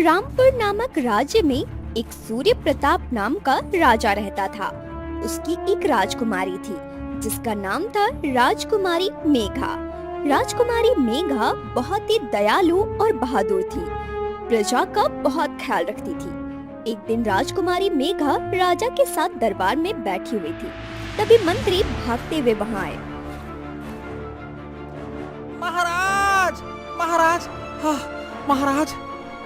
रामपुर नामक राज्य में एक सूर्य प्रताप नाम का राजा रहता था। उसकी एक राजकुमारी थी जिसका नाम था राजकुमारी मेघा। राजकुमारी मेघा बहुत ही दयालु और बहादुर थी। प्रजा का बहुत ख्याल रखती थी। एक दिन राजकुमारी मेघा राजा के साथ दरबार में बैठी हुई थी। तभी मंत्री भागते हुए वहाँ आए। महाराज, महाराज, महाराज,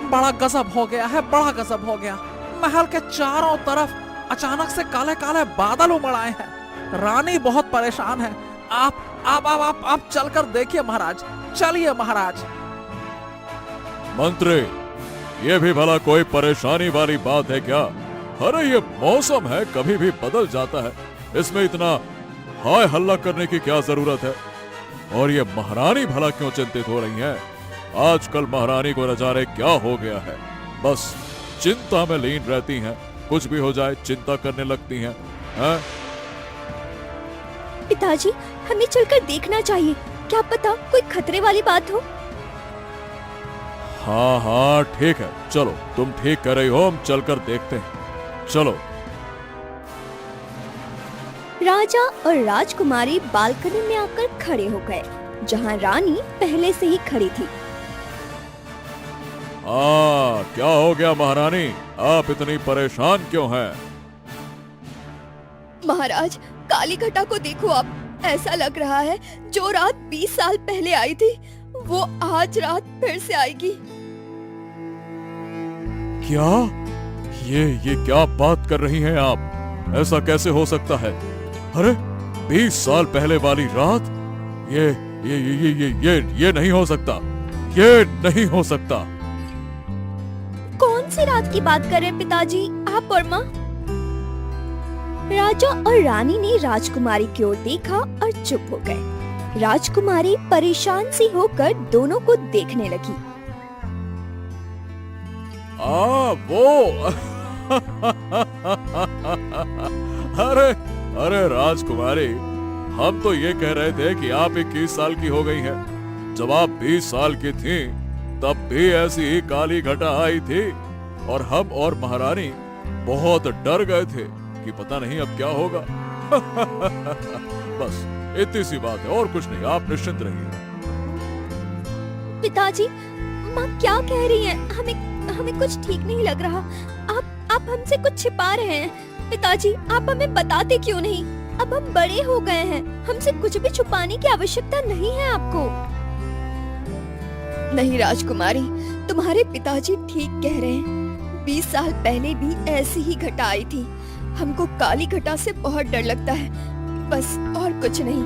बड़ा गजब हो गया है, बड़ा गजब हो गया। महल के चारों तरफ अचानक से काले काले बादल उमड़ आए हैं। रानी बहुत परेशान है। आप चलकर देखिए महाराज, चलिए महाराज। मंत्री, ये भी भला कोई परेशानी वाली बात है क्या? अरे ये मौसम है, कभी भी बदल जाता है। इसमें इतना हाय हल्ला करने की क्या जरूरत है? और ये महारानी भला क्यों चिंतित हो रही हैं? आजकल महारानी को न जाने क्या हो गया है, बस चिंता में लीन रहती हैं। कुछ भी हो जाए चिंता करने लगती हैं। पिताजी, हमें चलकर देखना चाहिए, क्या पता कोई खतरे वाली बात हो। हाँ ठीक है, चलो, तुम ठीक कर रही हो, हम चलकर देखते हैं, चलो। राजा और राजकुमारी बालकनी में आकर खड़े हो गए, जहाँ रानी पहले से ही खड़ी थी। क्या हो गया महारानी? आप इतनी परेशान क्यों हैं? महाराज, काली घटा को देखो आप। ऐसा लग रहा है जो रात 20 साल पहले आई थी, वो आज रात फिर से आएगी। क्या? ये क्या बात कर रही हैं आप? ऐसा कैसे हो सकता है? अरे 20 साल पहले वाली रात? ये नहीं हो सकता, ये नहीं हो सकता। कौन सी रात की बात कर रहे हैं पिताजी, आप और माँ? राजा और रानी ने राजकुमारी की ओर देखा और चुप हो गए। राजकुमारी परेशान सी होकर दोनों को देखने लगी। वो अरे राजकुमारी, हम तो ये कह रहे थे कि आप 21 साल की हो गई हैं। जब आप 20 साल की थीं, तब भी ऐसी ही काली घटा आई थी और हम और महारानी बहुत डर गए थे कि पता नहीं अब क्या होगा। बस इतनी सी बात है, और कुछ नहीं, आप निश्चिंत रहिए। पिताजी, माँ क्या कह रही हैं? हमें कुछ ठीक नहीं लग रहा। आप हमसे कुछ छिपा रहे हैं। पिताजी, आप हमें बताते क्यों नहीं? अब हम बड़े हो गए हैं, हमसे कुछ भी छुपाने की आवश्यकता नहीं है आपको। नहीं राजकुमारी, तुम्हारे पिताजी ठीक कह रहे हैं। 20 साल पहले भी ऐसी ही घटा आई थी। हमको काली घटा से बहुत डर लगता है, बस और कुछ नहीं।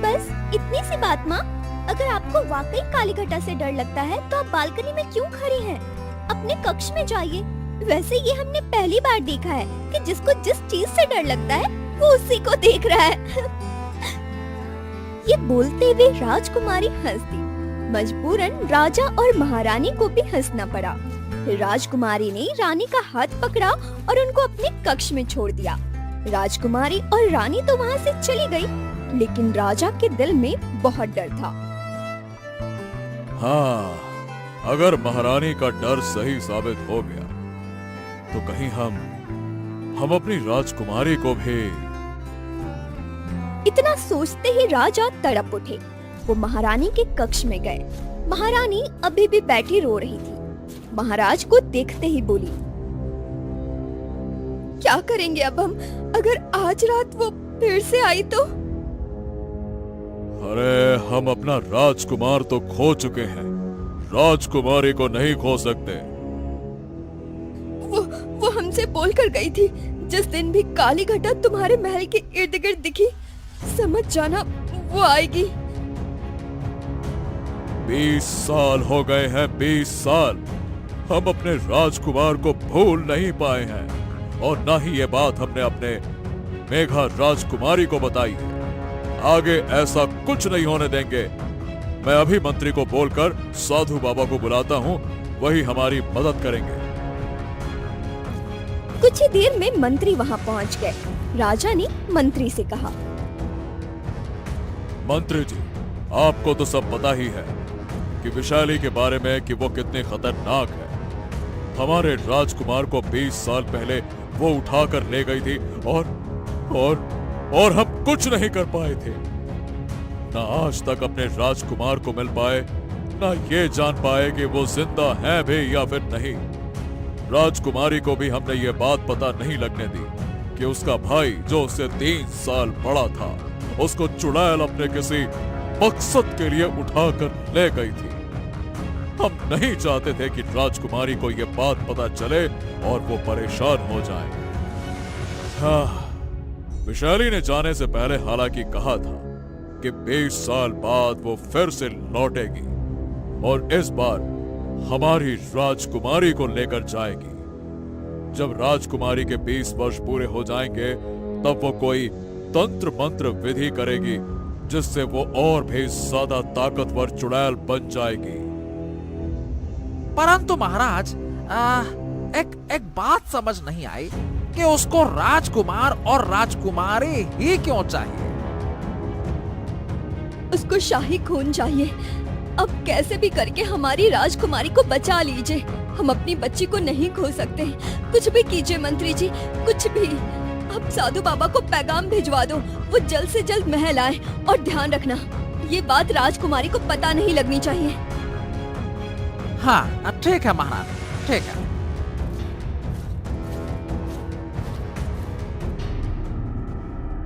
बस इतनी सी बात माँ। अगर आपको वाकई काली घटा से डर लगता है तो आप बालकनी में क्यों खड़ी हैं? अपने कक्ष में जाइए। वैसे ये हमने पहली बार देखा है कि जिसको जिस चीज से डर लगता है वो उसी को देख रहा है। ये बोलते हुए राजकुमारी हंस दी। मजबूरन राजा और महारानी को भी हंसना पड़ा। राजकुमारी ने रानी का हाथ पकड़ा और उनको अपने कक्ष में छोड़ दिया। राजकुमारी और रानी तो वहाँ से चली गई, लेकिन राजा के दिल में बहुत डर था। हाँ, अगर महारानी का डर सही साबित हो गया तो कहीं हम अपनी राजकुमारी को भी। इतना सोचते ही राजा तड़प उठे। वो महारानी के कक्ष में गए। महारानी अभी भी बैठी रो रही थी। महाराज को देखते ही बोली, क्या करेंगे अब हम? अगर आज रात वो फिर से आई तो? अरे हम अपना राजकुमार तो खो चुके हैं, राजकुमारी को नहीं खो सकते। वो हमसे बोल कर गई थी, जिस दिन भी काली घटा तुम्हारे महल के इर्द गिर्द दिखी, समझ जाना वो आएगी। 20 साल हो गए हैं, 20 साल। हम अपने राजकुमार को भूल नहीं पाए हैं, और ना ही ये बात हमने अपने मेघा राजकुमारी को बताई है। आगे ऐसा कुछ नहीं होने देंगे। मैं अभी मंत्री को बोलकर साधु बाबा को बुलाता हूँ, वही हमारी मदद करेंगे। कुछ ही देर में मंत्री वहाँ पहुँच गए। राजा ने मंत्री से कहा, मंत्री जी, आपको तो सब पता ही है कि विशाली के बारे में कि वो कितनी खतरनाक है। हमारे राजकुमार को 20 साल पहले वो उठाकर ले गई थी और हम कुछ नहीं कर पाए थे। ना आज तक अपने राजकुमार को मिल पाए, ना ये जान पाए कि वो जिंदा है भी या फिर नहीं। राजकुमारी को भी हमने ये बात पता नहीं लगने दी कि उसका भाई जो उससे 3 साल बड़ा था, उसको चुड़ैल अपने किसी मकसद के लिए उठाकर ले गई थी। हम नहीं चाहते थे कि राजकुमारी को यह बात पता चले और वो परेशान हो जाए। हाँ, विशाली ने जाने से पहले हालांकि कहा था कि 20 साल बाद वो फिर से लौटेगी और इस बार हमारी राजकुमारी को लेकर जाएगी। जब राजकुमारी के 20 वर्ष पूरे हो जाएंगे तब वो कोई तंत्र मंत्र विधि करेगी जिससे वो और भी ज्यादा ताकतवर चुड़ैल बन जाएगी। परंतु महाराज, एक बात समझ नहीं आई कि उसको राजकुमार और राजकुमारी ही क्यों चाहिए? उसको शाही खून चाहिए। अब कैसे भी करके हमारी राजकुमारी को बचा लीजिए। हम अपनी बच्ची को नहीं खो सकते। कुछ भी कीजिए मंत्री जी, कुछ भी। अब साधु बाबा को पैगाम भिजवा दो, वो जल्द से जल्द महल आए। और ध्यान रखना, ये बात राजकुमारी को पता नहीं लगनी चाहिए। हाँ ठीक है महाराज, ठीक है।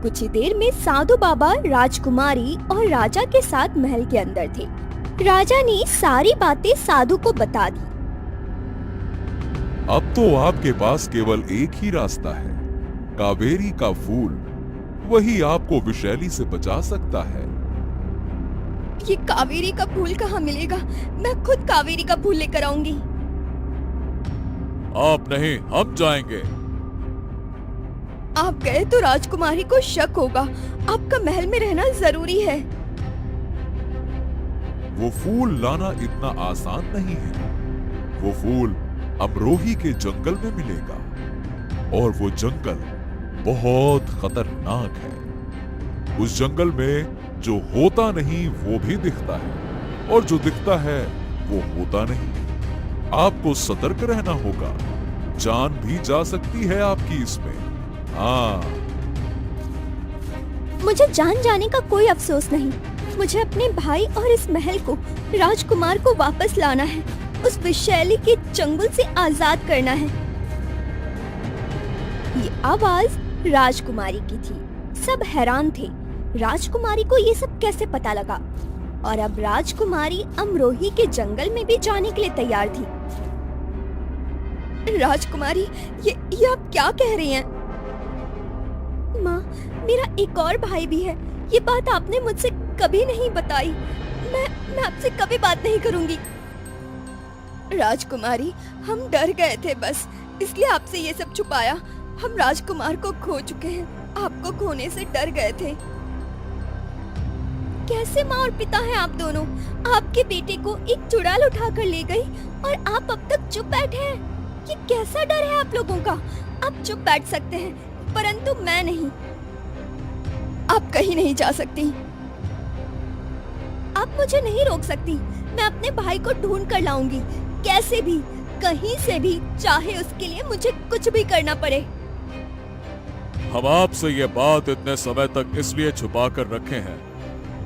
कुछ ही देर में साधु बाबा राजकुमारी और राजा के साथ महल के अंदर थे। राजा ने सारी बातें साधु को बता दी। अब तो आपके पास केवल एक ही रास्ता है, कावेरी का फूल। वही आपको विशैली से बचा सकता है। ये कावेरी का फूल कहाँ मिलेगा? मैं खुद कावेरी का फूल लेकर आऊंगी। आप नहीं, हम जाएंगे। आप गए तो राजकुमारी को शक होगा। आपका महल में रहना जरूरी है। वो फूल लाना इतना आसान नहीं है। वो फूल अमरोही के जंगल में मिलेगा और वो जंगल बहुत खतरनाक है। उस जंगल में जो होता नहीं वो भी दिखता है और जो दिखता है वो होता नहीं। आपको सतर्क रहना होगा, जान भी जा सकती है आपकी इसमें। हाँ, मुझे जान जाने का कोई अफसोस नहीं। मुझे अपने भाई और इस महल को, राजकुमार को वापस लाना है। उस विशैली के चंगुल से आजाद करना है। ये आवाज राजकुमारी की थी। सब हैरान थे, राजकुमारी को ये सब कैसे पता लगा। और अब राजकुमारी अमरोही के जंगल में भी जाने के लिए तैयार थी। राजकुमारी, ये आप क्या कह रही हैं? माँ, मेरा एक और भाई भी है। ये बात आपने मुझसे कभी नहीं बताई। मैं आपसे कभी बात नहीं करूंगी। राजकुमारी, हम डर गए थे बस, इसलिए आपसे ये सब छुपाया। हम राजकुमार को खो चुके हैं, आपको खोने से डर गए थे। कैसे माँ और पिता हैं आप दोनों? आपके बेटे को एक चुड़ैल उठाकर ले गई और आप अब तक चुप बैठे हैं। ये कैसा डर है आप लोगों का? आप चुप बैठ सकते हैं, परंतु मैं नहीं। आप कहीं नहीं जा सकती। आप मुझे नहीं रोक सकती। मैं अपने भाई को ढूंढ कर लाऊंगी, कैसे भी, कहीं से भी, चाहे उसके लिए मुझे कुछ भी करना पड़े। हम आपसे ये बात इतने समय तक इसलिए छुपा कर रखे हैं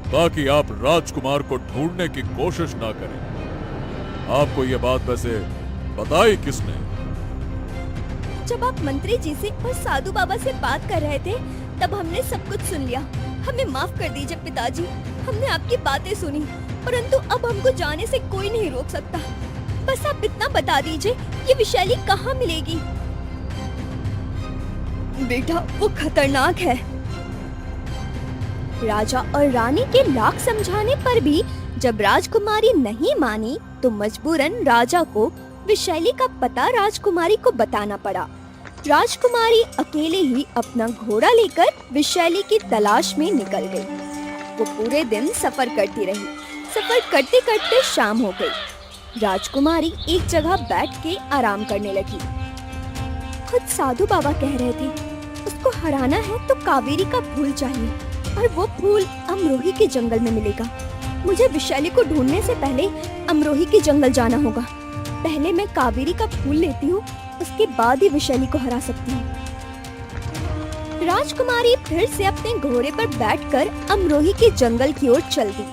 ताकि आप राजकुमार को ढूंढने की कोशिश ना करें। आपको ये बात वैसे बताई किसने? जब आप मंत्री जी से और साधु बाबा से बात कर रहे थे तब हमने सब कुछ सुन लिया। हमें माफ कर दीजिए पिताजी, हमने आपकी बातें सुनी, परंतु अब हमको जाने से कोई नहीं रोक सकता। बस आप इतना बता दीजिए, ये विशैली कहाँ मिलेगी? बेटा, वो खतरनाक है। राजा और रानी के लाख समझाने पर भी जब राजकुमारी नहीं मानी तो मजबूरन राजा को विशैली का पता राजकुमारी को बताना पड़ा। राजकुमारी अकेले ही अपना घोड़ा लेकर विशैली की तलाश में निकल गई। वो पूरे दिन सफर करती रही। सफर करते करते शाम हो गई। राजकुमारी एक जगह बैठ के आराम करने लगी। खुद साधु बाबा कह रहे थे, उसको हराना है तो कावेरी का फूल चाहिए और वो फूल अमरोही के जंगल में मिलेगा। मुझे विशाली को ढूंढने से पहले अमरोही के जंगल जाना होगा। पहले मैं कावेरी का फूल लेती हूँ, उसके बाद ही विशाली को हरा सकती हूँ। राजकुमारी फिर से अपने घोड़े पर बैठकर अमरोही के जंगल की ओर चल दी।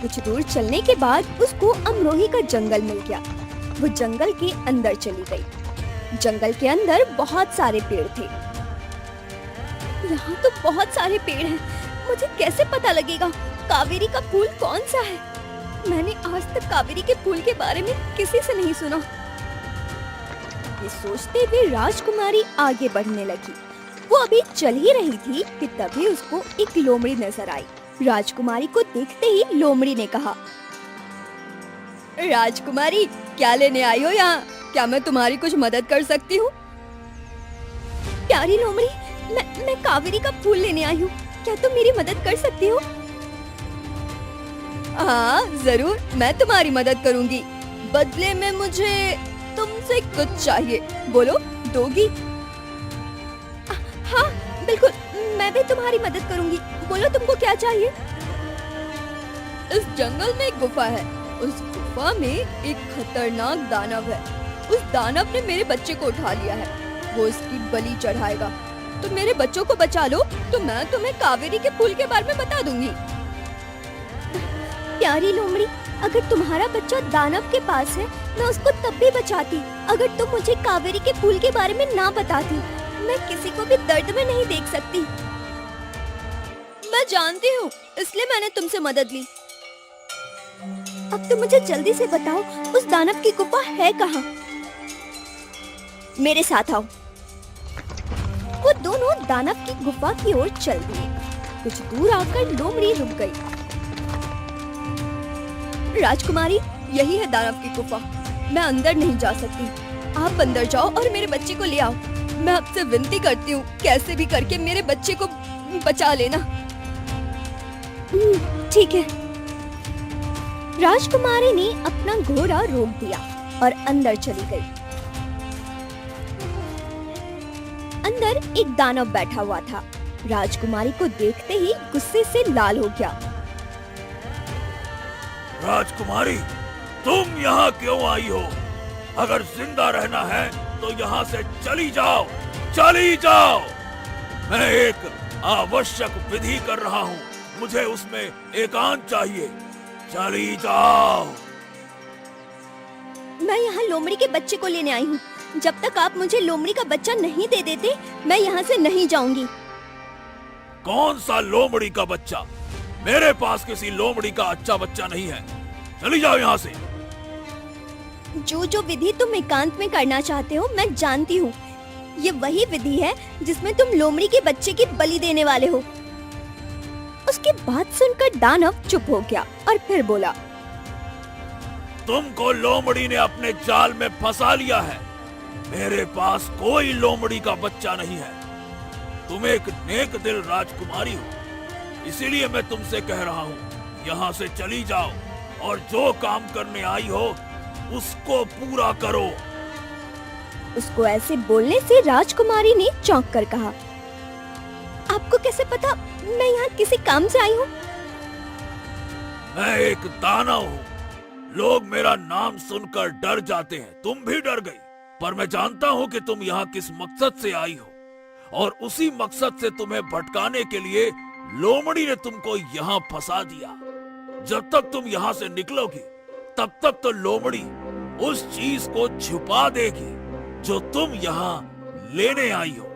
कुछ दूर चलने के बाद उसको अमरोही का जंगल मिल गया। वो जंगल के अंदर चली गई। जंगल के अंदर बहुत सारे पेड़ थे। यहाँ तो बहुत सारे पेड़ हैं। मुझे कैसे पता लगेगा कावेरी का फूल कौन सा है? मैंने आज तक कावेरी के फूल के बारे में किसी से नहीं सुना। ये सोचते हुए राजकुमारी आगे बढ़ने लगी। वो अभी चल ही रही थी कि तभी उसको एक लोमड़ी नजर आई। राजकुमारी को देखते ही लोमड़ी ने कहा, राजकुमारी क्या लेने आई हो यहाँ? क्या मैं तुम्हारी कुछ मदद कर सकती हूँ? प्यारी लोमड़ी, मैं कावेरी का फूल लेने आई हूँ। क्या तुम मेरी मदद कर सकती हो? हाँ जरूर, मैं तुम्हारी मदद करूँगी। बदले में मुझे तुमसे कुछ चाहिए। बोलो, दोगी? हाँ बिल्कुल, मैं भी तुम्हारी मदद करूँगी। बोलो तुमको क्या चाहिए? इस जंगल में एक गुफा है। उस गुफा में एक खतरनाक दानव है। उस दानव ने मेरे बच्चे को उठा लिया है। वो इसकी बलि चढ़ाएगा। तो मेरे बच्चों को बचा लो तो मैं तुम्हें कावेरी के फूल के बारे में बता दूंगी। प्यारी लोमड़ी, अगर तुम्हारा बच्चा दानव के पास है, मैं उसको तब भी बचाती अगर तुम मुझे कावेरी के फूल के बारे में ना बताती। मैं किसी को भी दर्द में नहीं देख सकती। मैं जानती हूँ, इसलिए मैंने तुमसे मदद ली। अब तो मुझे जल्दी से बताओ, उस दानव की गुफा है कहाँ? मेरे साथ आओ। वो दोनों दानव की गुफा की ओर चल दिए। कुछ दूर आकर लोमड़ी रुक गई। राजकुमारी, यही है दानव की गुफा। मैं अंदर नहीं जा सकती। आप अंदर जाओ और मेरे बच्चे को ले आओ। मैं आपसे विनती करती हूँ, कैसे भी करके मेरे बच्चे को बचा लेना। ठीक है। राजकुमारी ने अपना घोड़ा रोक दिया और अंदर चली गई। अंदर एक दानव बैठा हुआ था। राजकुमारी को देखते ही गुस्से से लाल हो गया। राजकुमारी, तुम यहाँ क्यों आई हो? अगर जिंदा रहना है तो यहाँ से चली जाओ, चली जाओ। मैं एक आवश्यक विधि कर रहा हूँ, मुझे उसमें एकांत चाहिए। चली जाओ। मैं यहाँ लोमड़ी के बच्चे को लेने आई हूँ। जब तक आप मुझे लोमड़ी का बच्चा नहीं दे देते, मैं यहाँ से नहीं जाऊंगी। कौन सा लोमड़ी का बच्चा? मेरे पास किसी लोमड़ी का अच्छा बच्चा नहीं है। चली जाओ यहाँ से। जो विधि तुम एकांत में करना चाहते हो, मैं जानती हूँ। ये वही विधि है जिसमें तुम लोमड़ी के बच्चे की बलि देने वाले हो। उसकी बात सुनकर दानव चुप हो गया और फिर बोला, तुमको लोमड़ी ने अपने जाल में फंसा लिया है। मेरे पास कोई लोमड़ी का बच्चा नहीं है। तुम एक नेक दिल राजकुमारी हो, इसीलिए मैं तुमसे कह रहा हूँ, यहाँ से चली जाओ और जो काम करने आई हो उसको पूरा करो। उसको ऐसे बोलने से राजकुमारी ने चौंक कर कहा, आपको कैसे पता मैं यहाँ किसी काम से आई हूँ? मैं एक दानव हूँ। लोग मेरा नाम सुनकर डर जाते हैं। तुम भी डर गई, पर मैं जानता हूँ कि तुम यहाँ किस मकसद से आई हो और उसी मकसद से तुम्हें भटकाने के लिए लोमड़ी ने तुमको यहाँ फंसा दिया। जब तक तुम यहाँ से निकलोगी तब तक तो लोमड़ी उस चीज को छुपा देगी जो तुम यहाँ लेने आई हो।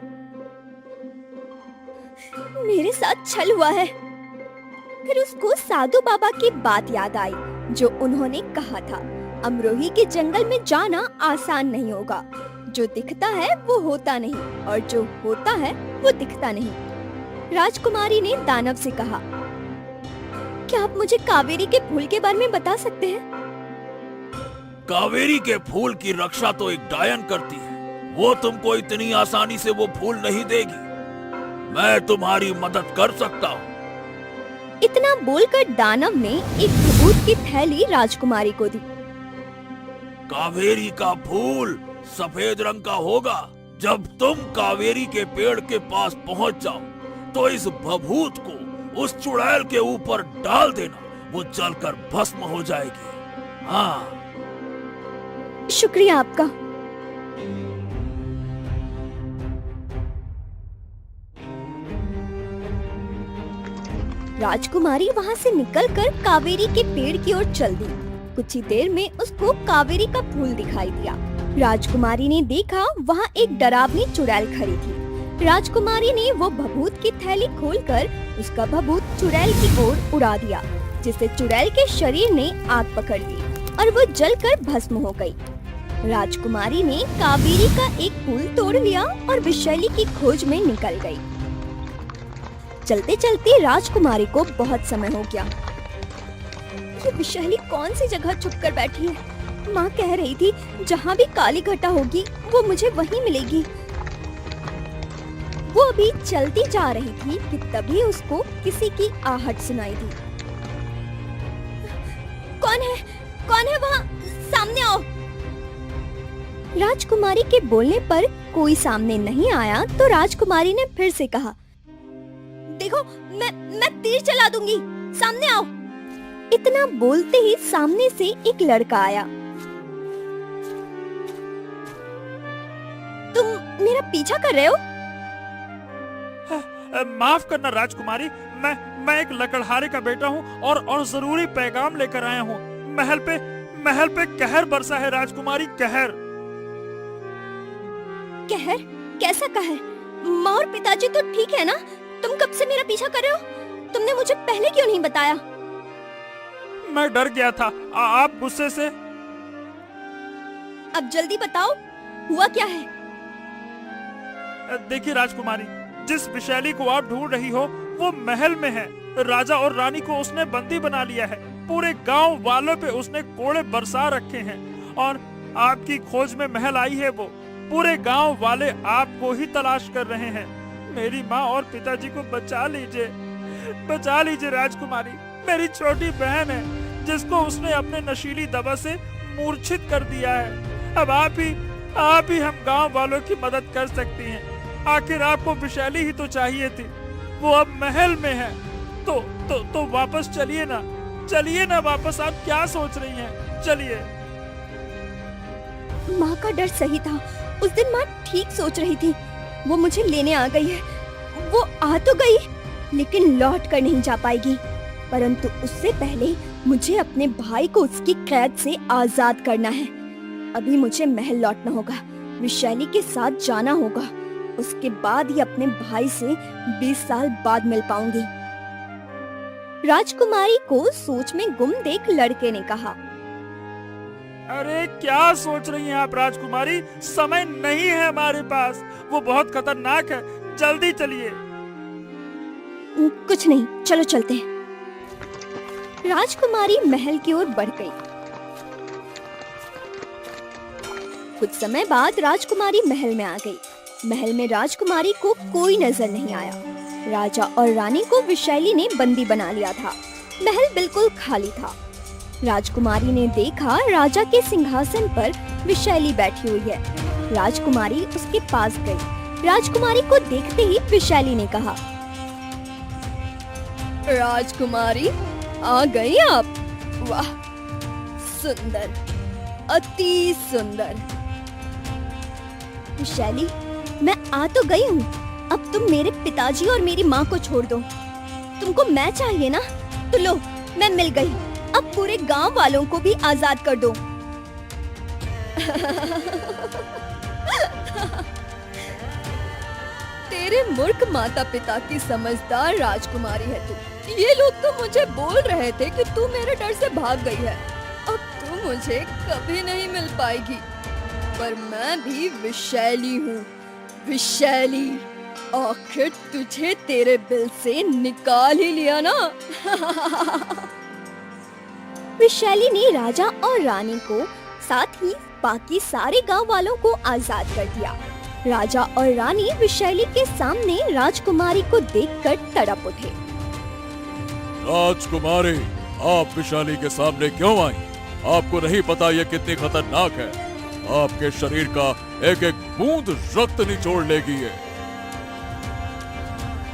मेरे साथ छल हुआ है। फिर उसको साधु बाबा की बात याद आई जो उन्होंने कहा था, अमरोही के जंगल में जाना आसान नहीं होगा। जो दिखता है वो होता नहीं और जो होता है वो दिखता नहीं। राजकुमारी ने दानव से कहा, क्या आप मुझे कावेरी के फूल के बारे में बता सकते हैं? कावेरी के फूल की रक्षा तो एक डायन करती है। वो तुमको इतनी आसानी से वो फूल नहीं देगी। मैं तुम्हारी मदद कर सकता हूँ। इतना बोलकर दानव ने एक भभूत की थैली राजकुमारी को दी। कावेरी का फूल सफेद रंग का होगा। जब तुम कावेरी के पेड़ के पास पहुँच जाओ तो इस भभूत को उस चुड़ैल के ऊपर डाल देना। वो जलकर भस्म हो जाएगी। हाँ, शुक्रिया आपका। राजकुमारी वहाँ से निकलकर कावेरी के पेड़ की ओर चल दी। कुछ ही देर में उसको कावेरी का फूल दिखाई दिया। राजकुमारी ने देखा वहाँ एक डरावनी चुड़ैल खड़ी थी। राजकुमारी ने वो भभूत की थैली खोलकर उसका भभूत चुड़ैल की ओर उड़ा दिया, जिससे चुड़ैल के शरीर ने आग पकड़ ली और वो जलकर भस्म हो गई। राजकुमारी ने कावेरी का एक फूल तोड़ लिया और विषैली की खोज में निकल गई। चलते चलते राजकुमारी को बहुत समय हो गया। ये विषैली कौन सी जगह छुप कर बैठी है? माँ कह रही थी जहाँ भी काली घटा होगी वो मुझे वहीं मिलेगी। वो अभी चलती जा रही थी कि तभी उसको किसी की आहट सुनाई दी। कौन है? कौन है वहाँ? सामने आओ। राजकुमारी के बोलने पर कोई सामने नहीं आया तो राजकुमारी ने फिर से कहा, देखो मैं तीर चला दूंगी, सामने आओ। इतना बोलते ही सामने से एक लड़का आया। तुम मेरा पीछा कर रहे हो? माफ करना राजकुमारी, मैं एक लकड़हारे का बेटा हूँ और जरूरी पैगाम लेकर आया हूँ। महल पे कहर बरसा है राजकुमारी, कहर। कहर? कैसा कहर? माँ और पिताजी तो ठीक है ना? तुम कब से मेरा पीछा कर रहे हो? तुमने मुझे पहले क्यों नहीं बताया? मैं डर गया था, आप गुस्से से। अब जल्दी बताओ, हुआ क्या है? देखिए राजकुमारी, जिस विषैली को आप ढूंढ रही हो वो महल में है। राजा और रानी को उसने बंदी बना लिया है। पूरे गांव वालों पे उसने कोड़े बरसा रखे हैं और आपकी खोज में महल आई है वो। पूरे गांव वाले आपको ही तलाश कर रहे हैं। मेरी माँ और पिताजी को बचा लीजिए राजकुमारी। मेरी छोटी बहन है जिसको उसने अपने नशीली दवा से मूर्छित कर दिया है। अब आप ही हम गांव वालों की मदद कर सकती हैं। आखिर आपको विषैली ही तो चाहिए थी, वो अब महल में है। तो वापस चलिए ना वापस। आप क्या सोच रही हैं? चलिए। माँ का डर सही था। उस दिन माँ ठीक सोच रही थी। वो मुझे लेने आ गई है। वो आ तो गई लेकिन लौट कर नहीं जा पाएगी। परंतु उससे पहले मुझे अपने भाई को उसकी कैद से आजाद करना है। अभी मुझे महल लौटना होगा, विषैली के साथ जाना होगा। उसके बाद ही अपने भाई से 20 साल बाद मिल पाऊंगी। राजकुमारी को सोच में गुम देख लड़के ने कहा, अरे क्या सोच रही हैं आप राजकुमारी? समय नहीं है हमारे पास, वो बहुत खतरनाक है। जल्दी चलिए। कुछ नहीं, चलो चलते हैं। राजकुमारी महल की ओर बढ़ गई। कुछ समय बाद राजकुमारी महल में आ गई। महल में राजकुमारी को कोई नजर नहीं आया। राजा और रानी को विषैली ने बंदी बना लिया था। महल बिल्कुल खाली था। राजकुमारी ने देखा राजा के सिंहासन पर विषैली बैठी हुई है। राजकुमारी उसके पास गई। राजकुमारी को देखते ही विषैली ने कहा, राजकुमारी आ गई आप? वाह, सुंदर, अति सुंदर। विषैली, मैं आ तो गई हूँ। अब तुम मेरे पिताजी और मेरी माँ को छोड़ दो। तुमको मैं चाहिए ना? तो लो, मैं मिल गई। अब पूरे गांव वालों को भी आजाद कर दो। तेरे मूर्ख माता पिता की समझदार राजकुमारी है तू। ये लोग तो मुझे बोल रहे थे कि तू मेरे डर से भाग गई है। अब तू मुझे कभी नहीं मिल पाएगी। पर मैं भी विषैली हूँ। विषैली, आखिर तुझे तेरे बिल से निकाल ही लिया ना। विषैली ने राजा और रानी को साथ ही बाकी सारे गांव वालों को आजाद कर दिया। राजा और रानी विषैली के सामने राजकुमारी को देखकर तड़प उठे। राजकुमारी, आप विषैली के सामने क्यों आई? आपको नहीं पता ये कितनी खतरनाक है? आपके शरीर का एक एक बूंद रक्त निचोड़ लेगी ये।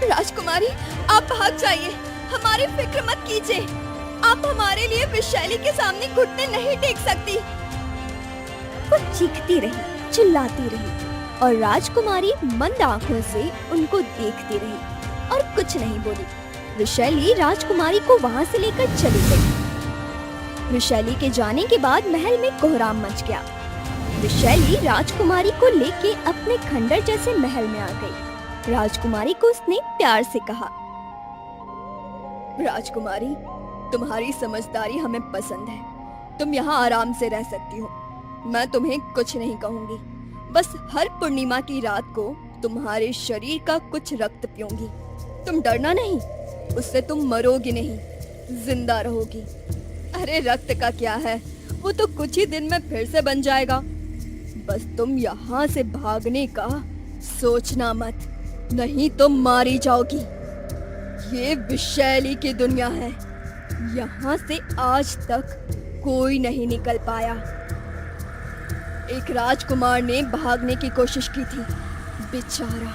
राजकुमारी, आप भाग जाइए, हमारी फिक्र मत कीजिए। आप हमारे लिए विशाली के सामने घुटने नहीं टेक सकती। वो चीखती रही, चिल्लाती रही और राजकुमारी मंद आंखों से उनको देखती रही और कुछ नहीं बोली। विशाली राजकुमारी को वहां से लेकर चली गई। विशाली के जाने के बाद महल में कोहराम मच गया। विशाली राजकुमारी को लेके अपने खंडर जैसे महल में आ गई। राजकुमारी को उसने प्यार से कहा, राजकुमारी, तुम्हारी समझदारी हमें पसंद है। तुम यहाँ आराम से रह सकती हो। मैं तुम्हें कुछ नहीं कहूँगी। बस हर पूर्णिमा की रात को तुम्हारे शरीर का कुछ रक्त पीऊंगी। तुम डरना नहीं, उससे तुम मरोगी नहीं, जिंदा रहोगी। अरे रक्त का क्या है, वो तो कुछ ही दिन में फिर से बन जाएगा। बस तुम यहाँ से भागने का सोचना मत, नहीं तो मारी जाओगी। ये विशाली की दुनिया है। यहाँ से आज तक कोई नहीं निकल पाया। एक राजकुमार ने भागने की कोशिश की थी, बेचारा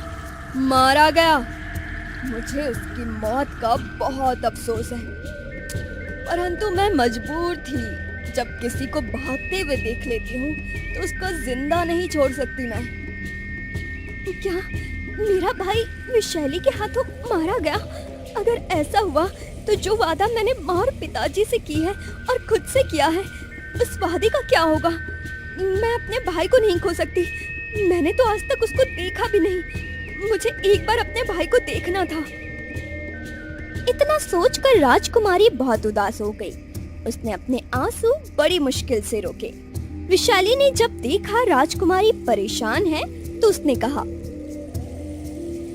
मारा गया। मुझे उसकी मौत का बहुत अफसोस है, परंतु मैं मजबूर थी। जब किसी को भागते हुए देख लेती हूँ तो उसको जिंदा नहीं छोड़ सकती मैं। क्या मेरा भाई विशाली के हाथों मारा गया? अगर ऐसा हुआ तो जो वादा मैंने माँ और पिताजी से की है और खुद से किया है, उस वादे का क्या होगा? मैं अपने भाई को नहीं खो सकती। मैंने तो आज तक उसको देखा भी नहीं। मुझे एक बार अपने भाई को देखना था। इतना सोचकर राजकुमारी बहुत उदास हो गई। उसने अपने आंसू बड़ी मुश्किल से रोके। विशाली ने जब देखा राजकुमारी परेशान है तो उसने कहा,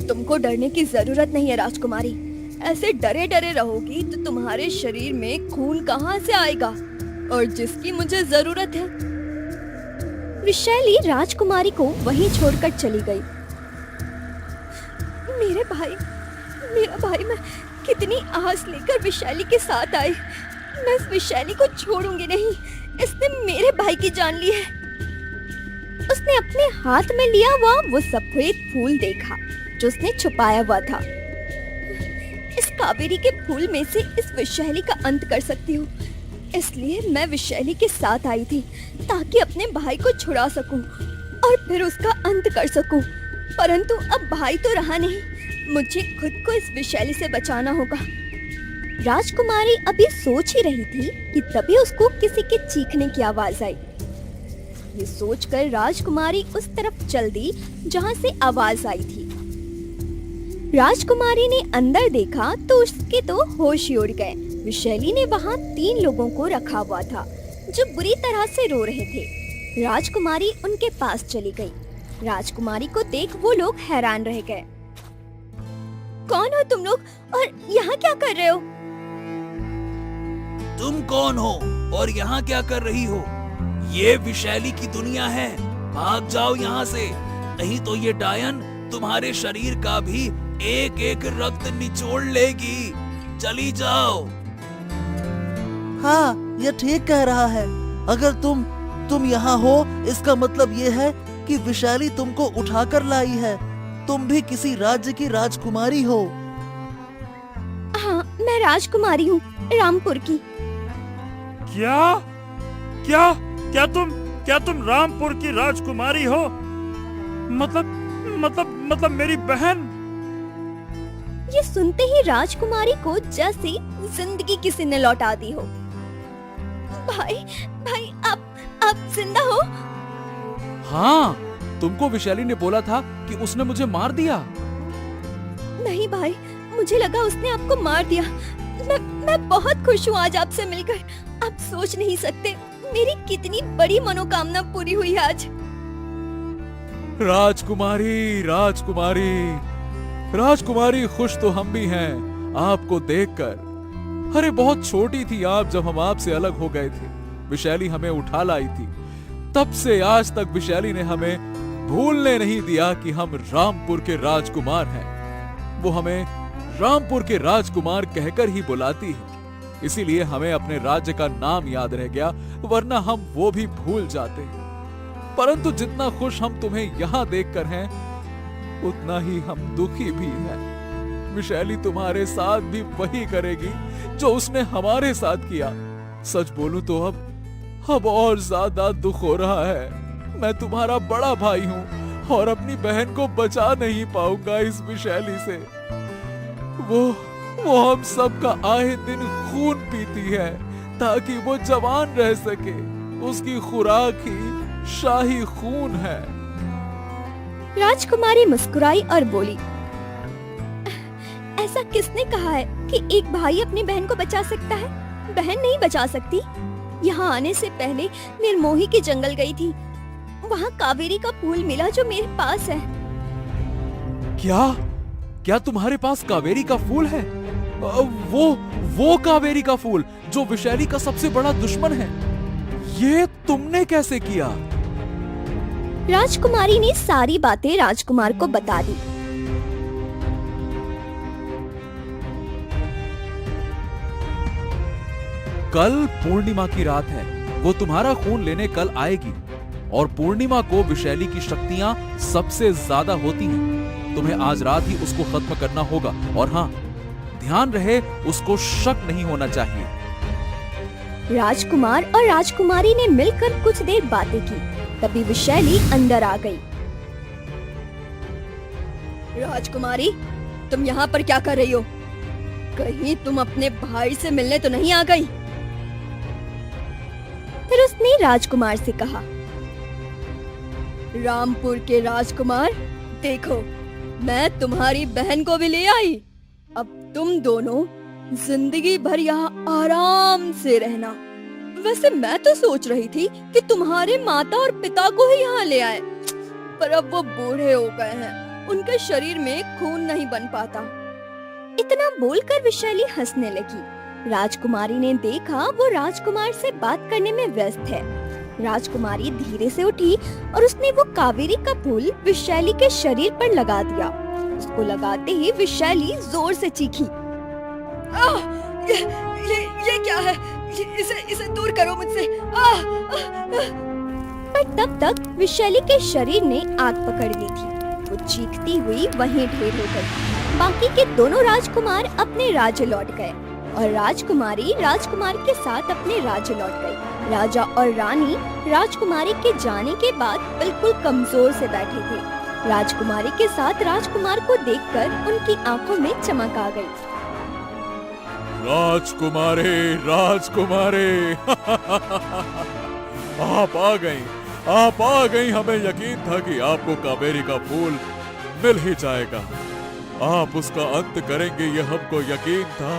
तुमको डरने की जरूरत नहीं है राजकुमारी। ऐसे डरे डरे रहोगी तो तुम्हारे शरीर में खून कहाँ से आएगा, और जिसकी मुझे जरूरत है। विशाली राजकुमारी को वहीं छोड़कर चली गई। मेरा भाई, मैं कितनी आस लेकर विशाली के साथ आई। मैं इस विशाली को छोड़ूंगी नहीं। इसने मेरे भाई की जान ली है। उसने अपने हाथ में लिया हुआ वो सफेद फूल देखा जो उसने छुपाया हुआ था। इस कावेरी के फूल में से इस विशाली का अंत कर सकती हूँ। इसलिए मैं विशाली के साथ आई थी ताकि अपने भाई को छुड़ा सकूं और फिर उसका अंत कर सकूं। परंतु अब भाई तो रहा नहीं, मुझे खुद को इस विशाली से बचाना होगा। राजकुमारी अभी सोच ही रही थी कि तभी उसको किसी के चीखने की आवाज आई। ये सोचकर राजकुमारी उस तरफ चल दी जहाँ से आवाज आई थी। राजकुमारी ने अंदर देखा तो उसके तो होश ही उड़ गए। विशाली ने वहाँ 3 लोगों को रखा हुआ था जो बुरी तरह से रो रहे थे। राजकुमारी उनके पास चली गई। राजकुमारी को देख वो लोग हैरान रह गए। कौन हो तुम लोग और यहाँ क्या कर रहे हो? तुम कौन हो और यहाँ क्या कर रही हो? ये विशाली की दुनिया है, भाग जाओ यहाँ से, नहीं तो ये डायन तुम्हारे शरीर का भी एक एक रक्त निचोड़ लेगी। चली जाओ। हाँ, ये ठीक कह रहा है। अगर तुम यहाँ हो, इसका मतलब ये है कि विशाली तुमको उठाकर लाई है। तुम भी किसी राज्य की राजकुमारी हो। हाँ, मैं राजकुमारी हूँ, रामपुर की। क्या तुम रामपुर की राजकुमारी हो? मतलब मेरी बहन। ये सुनते ही राजकुमारी को जैसे जिंदगी किसी ने लौटा दी हो। भाई आप जिंदा हो? हाँ, तुमको विशाली ने बोला था कि उसने मुझे मार दिया। नहीं भाई, मुझे लगा उसने आपको मार दिया। मैं बहुत खुश हूँ आज आपसे मिलकर। आप सोच नहीं सकते मेरी कितनी बड़ी मनोकामना पूरी हुई आज। राजकुमारी, खुश तो हम भी हैं आपको देखकर। अरे बहुत छोटी थी आप जब हम आपसे अलग हो गए थे। विशाली हमें उठा लाई थी। तब से आज तक विशाली ने हमें भूलने नहीं दिया कि हम रामपुर के राजकुमार हैं। वो हमें रामपुर के राजकुमार कहकर ही बुलाती है। इसीलिए हमें अपने राज्य का नाम याद रह गया, वरना हम वो भी भूल जाते। परंतु जितना खुश हम तुम्हें यहाँ देखकर हैं, उतना ही हम दुखी भी हैं। विशैली तुम्हारे साथ भी वही करेगी जो उसने हमारे साथ किया। सच बोलूं तो अब और ज्यादा दुख हो रहा है। मैं तुम्हारा बड़ा भाई हूँ और अपनी बहन को बचा नहीं पाऊंगा इस विशैली से। वो हम सब का आए दिन खून पीती है ताकि वो जवान रह सके। उसकी खुराक ही शाही खून है। राजकुमारी मुस्कुराई और बोली, ऐसा किसने कहा है कि एक भाई अपनी बहन को बचा सकता है? बहन नहीं बचा सकती। यहाँ आने से पहले निर्मोही के जंगल गई थी। वहाँ कावेरी का फूल मिला जो मेरे पास है। क्या तुम्हारे पास कावेरी का फूल है? वो कावेरी का फूल जो विशैली का सबसे बड़ा दुश्मन है। ये तुमने कैसे किया? राजकुमारी ने सारी बातें राजकुमार को बता दी। कल पूर्णिमा की रात है। वो तुम्हारा खून लेने कल आएगी और पूर्णिमा को विशैली की शक्तियां सबसे ज्यादा होती हैं। तुम्हें आज रात ही उसको खत्म करना होगा। और हाँ, ध्यान रहे उसको शक नहीं होना चाहिए। राजकुमार और राजकुमारी ने मिलकर कुछ देर बातें की। तभी विशैली अंदर आ गई। राजकुमारी, तुम यहाँ पर क्या कर रही हो? कहीं तुम अपने भाई से मिलने तो नहीं आ गई? फिर उसने राजकुमार से कहा, रामपुर के राजकुमार, देखो, मैं तुम्हारी बहन को भी ले आई। अब तुम दोनों जिंदगी भर यहाँ आराम से रहना। वैसे मैं तो सोच रही थी कि तुम्हारे माता और पिता को ही यहाँ ले आए, पर अब वो बूढ़े हो गए हैं, उनके शरीर में खून नहीं बन पाता। इतना बोलकर विशैली हंसने लगी। राजकुमारी ने देखा वो राजकुमार से बात करने में व्यस्त है। राजकुमारी धीरे से उठी और उसने वो कावेरी का फूल विशैली के शरीर पर लगा दिया। उसको लगाते ही विशैली जोर से चीखी, ये क्या है? इसे दूर करो मुझसे। पर तब तक विशैली के शरीर ने आग पकड़ ली थी। वो चीखती हुई वहीं ढेर हो गई। बाकी के दोनों राजकुमार अपने राज्य लौट गए और राजकुमारी राजकुमार के साथ अपने राज्य लौट गई। राजा और रानी राजकुमारी के जाने के बाद बिल्कुल कमजोर से बैठे थे। राजकुमारी के साथ राजकुमार को देखकर उनकी आंखों में चमक आ गई। राजकुमारी, राजकुमारी आप आ गई। हमें यकीन था कि आपको कावेरी का फूल मिल ही जाएगा। आप उसका अंत करेंगे ये हमको यकीन था।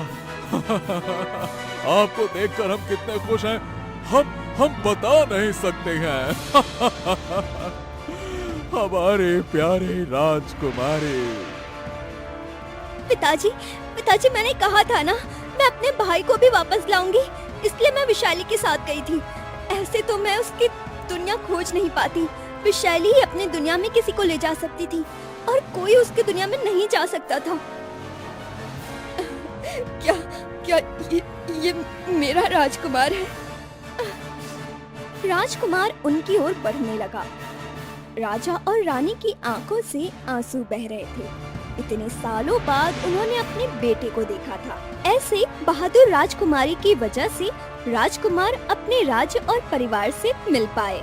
आपको देखकर हम कितने खुश हैं, हम बता नहीं सकते हैं। हमारे प्यारे राजकुमारी। पिताजी, मैंने कहा था ना, मैं अपने भाई को भी वापस लाऊंगी, इसलिए मैं विशैली के साथ गई थी। ऐसे तो मैं उसकी दुनिया खोज नहीं पाती। विशैली ही अपनी दुनिया में किसी को ले जा सकती थी और कोई उसकी दुनिया में नहीं जा सकता था। क्या ये मेरा राजकुमार है? राजकुमार उनकी ओर बढ़ने लगा। राजा और रानी की आंखों से आंसू बह रहे थे। इतने सालों बाद उन्होंने अपने बेटे को देखा था। ऐसे बहादुर राजकुमारी की वजह से राजकुमार अपने राज्य और परिवार से मिल पाए।